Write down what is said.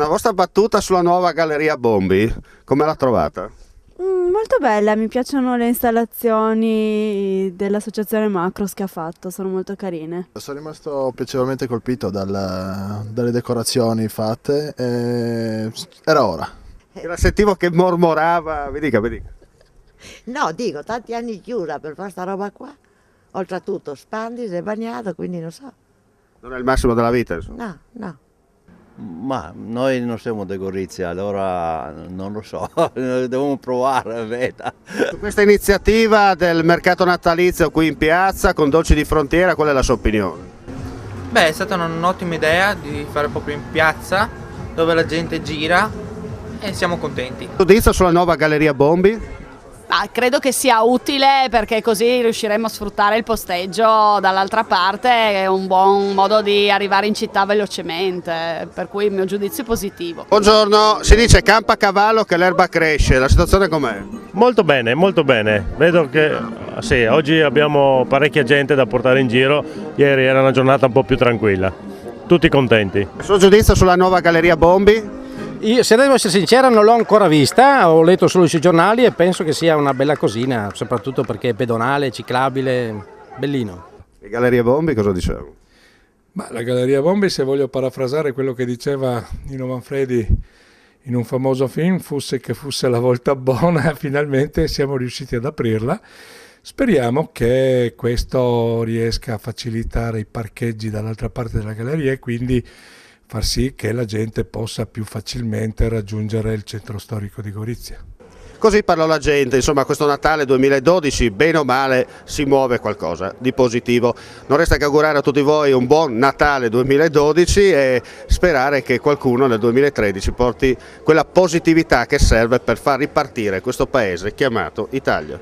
Una vostra battuta sulla nuova Galleria Bombi, come l'ha trovata? Molto bella, mi piacciono le installazioni dell'associazione Macros che ha fatto, sono molto carine. Sono rimasto piacevolmente colpito dalle decorazioni fatte, era ora. La sentivo che mormorava, mi dica. No, dico, tanti anni chiusa per fare sta roba qua. Oltretutto, Spandis è bagnato, quindi non so. Non è il massimo della vita, insomma. No, no. Ma noi non siamo di Gorizia, allora non lo so, dobbiamo provare, veda. Su questa iniziativa del mercato natalizio qui in piazza con dolci di frontiera, qual è la sua opinione? Beh, è stata un'ottima idea di fare proprio in piazza, dove la gente gira e siamo contenti. Giudizio sulla nuova Galleria Bombi? Credo che sia utile perché così riusciremo a sfruttare il posteggio dall'altra parte, è un buon modo di arrivare in città velocemente, per cui il mio giudizio è positivo. Buongiorno, si dice campa a cavallo che l'erba cresce, la situazione com'è? Molto bene, vedo che sì, oggi abbiamo parecchia gente da portare in giro, ieri era una giornata un po' più tranquilla, tutti contenti. Il suo giudizio sulla nuova Galleria Bombi? Io, se devo essere sincera, non l'ho ancora vista, ho letto solo sui giornali e penso che sia una bella cosina, soprattutto perché è pedonale, ciclabile, bellino. E Galleria Bombi cosa diciamo? Ma la Galleria Bombi, se voglio parafrasare quello che diceva Nino Manfredi in un famoso film, fosse che fosse la volta buona, finalmente siamo riusciti ad aprirla. Speriamo che questo riesca a facilitare i parcheggi dall'altra parte della galleria e quindi far sì che la gente possa più facilmente raggiungere il centro storico di Gorizia. Così parlò la gente, insomma questo Natale 2012 bene o male si muove qualcosa di positivo. Non resta che augurare a tutti voi un buon Natale 2012 e sperare che qualcuno nel 2013 porti quella positività che serve per far ripartire questo paese chiamato Italia.